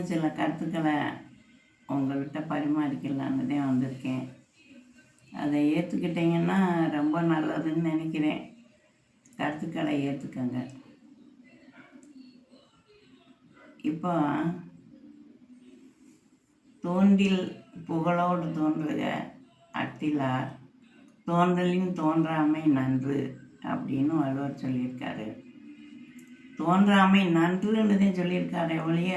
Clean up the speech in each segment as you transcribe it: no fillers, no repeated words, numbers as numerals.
சில கருத்துக்களை உங்கள்கிட்ட பரிமாறிக்கலான்னு தான் வந்திருக்கேன். அதை ஏற்றுக்கிட்டிங்கன்னா ரொம்ப நல்லதுன்னு நினைக்கிறேன். கருத்துக்களை ஏற்றுக்கங்க. இப்போ தோன்றில் புகழோடு தோன்றுக அட்டிலார், தோன்றலின் தோன்றாமை நன்று அப்படின்னு வள்ளுவர் சொல்லியிருக்காரு. தோன்றாமை நன்றுன்னு தான் சொல்லியிருக்காரு ஒழிய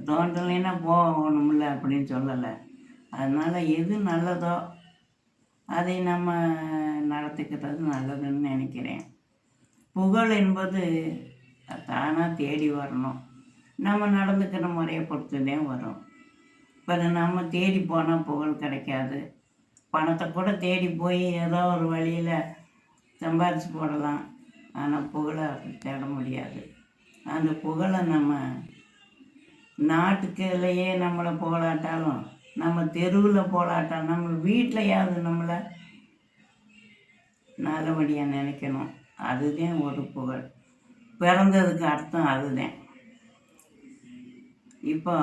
தோன்றலைன்னா போகணும்ல அப்படின்னு சொல்லலை. அதனால் எது நல்லதோ அதை நம்ம நடத்திக்கிறது நல்லதுன்னு நினைக்கிறேன். புகழ் என்பது தானாக தேடி வரணும். நம்ம நடந்துக்கிற முறையை பொறுத்து தான் வரும். இப்போ நம்ம தேடி போனால் புகழ் கிடைக்காது. பணத்தை கூட தேடி போய் ஏதோ ஒரு வழியில் சம்பாரித்து போடலாம். ஆனால் புகழை அப்படி தேட முடியாது. அந்த புகழை நம்ம நாட்டுக்குள்ளேயே நம்மளை புகழாட்டாலும், நம்ம தெருவில் புகழாட்டாலும், நம்ம வீட்டிலையாவது நம்மளை நல்லபடியாக நினைக்கணும். அதுதான் ஒரு புகழ். பிறந்ததுக்கு அர்த்தம் அதுதான். இப்போ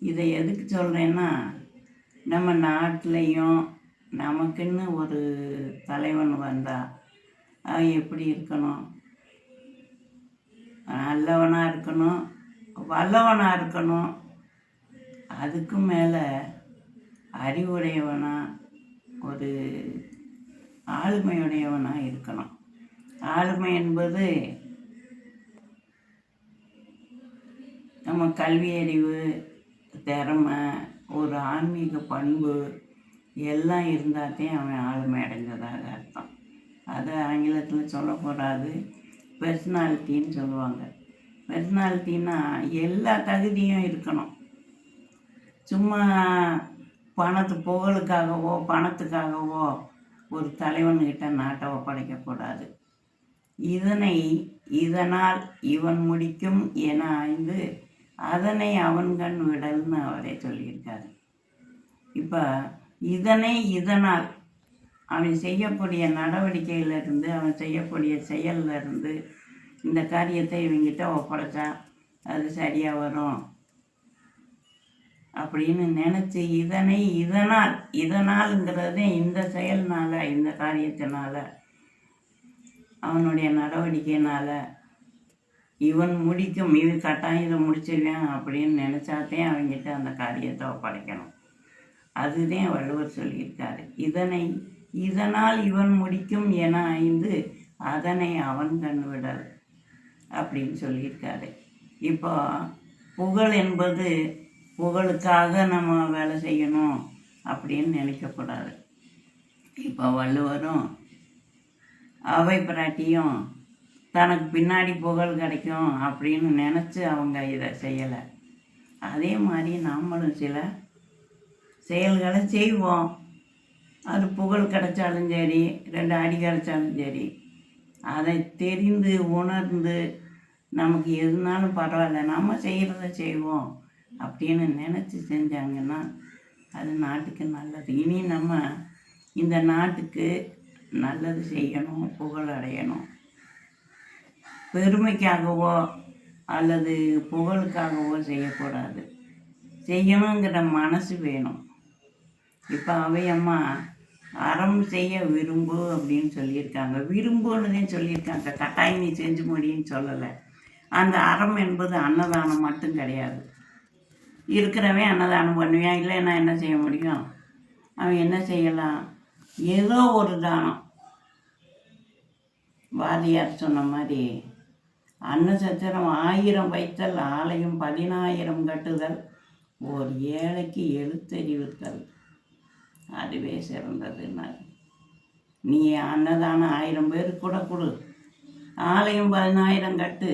இதை எதுக்கு சொல்கிறேன்னா, நம்ம நாட்டிலையும் நமக்குன்னு ஒரு தலைவன் வந்தால் அவன் எப்படி இருக்கணும்? நல்லவனாக இருக்கணும், வல்லவனாக இருக்கணும். அதுக்கும் மேலே அறிவுடையவனாக, ஒரு ஆளுமையுடையவனாக இருக்கணும். ஆளுமை என்பது நம்ம கல்வி அறிவு, திறமை, ஒரு ஆன்மீக பண்பு எல்லாம் இருந்தால்தான் அவன் ஆளுமை அடைஞ்சதாக அர்த்தம். அதை ஆங்கிலத்தில் சொல்லக்கூடாது, பெர்சனாலிட்டின்னு சொல்லுவாங்க. பெர்சனாலிட்டின்னா எல்லா தகுதியும் இருக்கணும். சும்மா புகழுக்காகவோ பணத்துக்காகவோ ஒரு தலைவன்கிட்ட நாட்டை ஒப்படைக்கக்கூடாது. இதனால் இவன் முடிக்கும் என ஆய்ந்து அதனை அவன்கண் விடல்னு அவரே சொல்லியிருக்காரு. இப்போ இதனால் அவன் செய்யக்கூடிய நடவடிக்கையிலிருந்து, அவன் செய்யக்கூடிய செயலிருந்து இந்த காரியத்தை இவங்கிட்ட ஒப்படைச்சா அது சரியாக வரும் அப்படின்னு நினச்சி இதனால்ங்கிறதே இந்த செயல்னால், இந்த காரியத்தினால, அவனுடைய நடவடிக்கையினால் இவன் முடிக்கும், இவன் கட்டாயம் இதை முடிச்சிருவேன் அப்படின்னு நினச்சாத்தேன் அவங்ககிட்ட அந்த காரியத்தை ஒப்படைக்கணும். அதுதான் வள்ளுவர் சொல்லியிருக்காரு. இதனால் இவன் முடிக்கும் என ஆய்ந்து அதனை அவன் கண் விடல் அப்படின்னு சொல்லியிருக்காரு. இப்போ புகழ் என்பது புகழுக்காக நம்ம வேலை செய்யணும் அப்படின்னு நினைக்கக்கூடாது. இப்போ வள்ளுவரும் அவை பிராட்டியும் தனக்கு பின்னாடி புகழ் கிடைக்கும் அப்படின்னு நினச்சி அவங்க இதை செய்யலை. அதே மாதிரி நாமளும் சில செயல்களை செய்வோம். அது புகழ் கிடைச்சாலும் சரி, 2 அடி கிடைச்சாலும் சரி, அதை தெரிந்து உணர்ந்து நமக்கு எதுனாலும் பரவாயில்ல, நம்ம செய்கிறத செய்வோம் அப்படின்னு நினச்சி செஞ்சாங்கன்னா அது நாட்டுக்கு நல்லது. இனி நம்ம இந்த நாட்டுக்கு நல்லது செய்யணும், புகழ் அடையணும். பெருமைக்காகவோ அல்லது புகழுக்காகவோ செய்யக்கூடாது. செய்யணுங்கிற மனசு வேணும். இப்போ அவையம்மா அறம் செய்ய விரும்பு அப்படின்னு சொல்லியிருக்காங்க. விரும்புன்னு சொல்லியிருக்காங்க, கட்டாயம் நீ செஞ்சு முடியுன்னு சொல்லலை. அந்த அறம் என்பது அன்னதானம் மட்டும் கிடையாது. இருக்கிறவன் அன்னதானம் பண்ணுவான், இல்லைன்னா என்ன செய்ய முடியும்? அவன் என்ன செய்யலாம்? ஏதோ ஒரு தானம். வாரியார் சொன்ன மாதிரி அன்னசத்திரம் 1000 வைத்தல், ஆலயம் 10,000 கட்டுதல், ஓர் ஏழைக்கு எழுத்தறிவித்தல், அதுவே சிறந்ததுன்னாரு. நீ அன்னதானம் 1000 பேருக்கு கூட கொடு, ஆலயம் 10,000 கட்டு,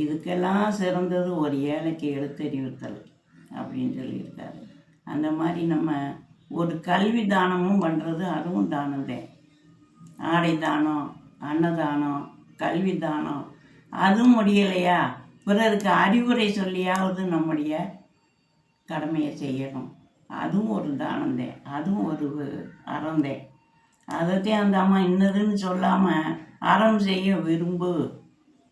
இதுக்கெல்லாம் சிறந்தது ஒரு ஏழைக்கு எழுத்தறிவித்தல் அப்படின்னு சொல்லியிருக்காரு. அந்த மாதிரி நம்ம ஒரு கல்வி தானமும் பண்ணுறது, அதுவும் தானந்தேன். ஆடை தானம், அன்னதானம், கல்வி தானம், அதுவும் முடியலையா பிறருக்கு அறிவுரை சொல்லியாவது நம்முடைய கடமையை செய்யணும். அதுவும் ஒரு தானந்தேன், அதுவும் ஒரு அறந்தேன். அதைத்தான் அந்த அம்மா இன்னதுன்னு சொல்லாமல் அறம் செய்ய விரும்பு,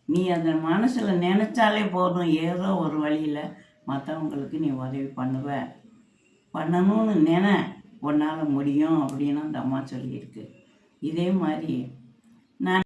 நீ அதை மனசில் நினச்சாலே போதும், ஏதோ ஒரு வழியில் மற்றவங்களுக்கு நீ உதவி பண்ணுவ, பண்ணணும்னு உன்னால் முடியும் அப்படின்னு அந்த அம்மா சொல்லியிருக்கு. இதே மாதிரி நான்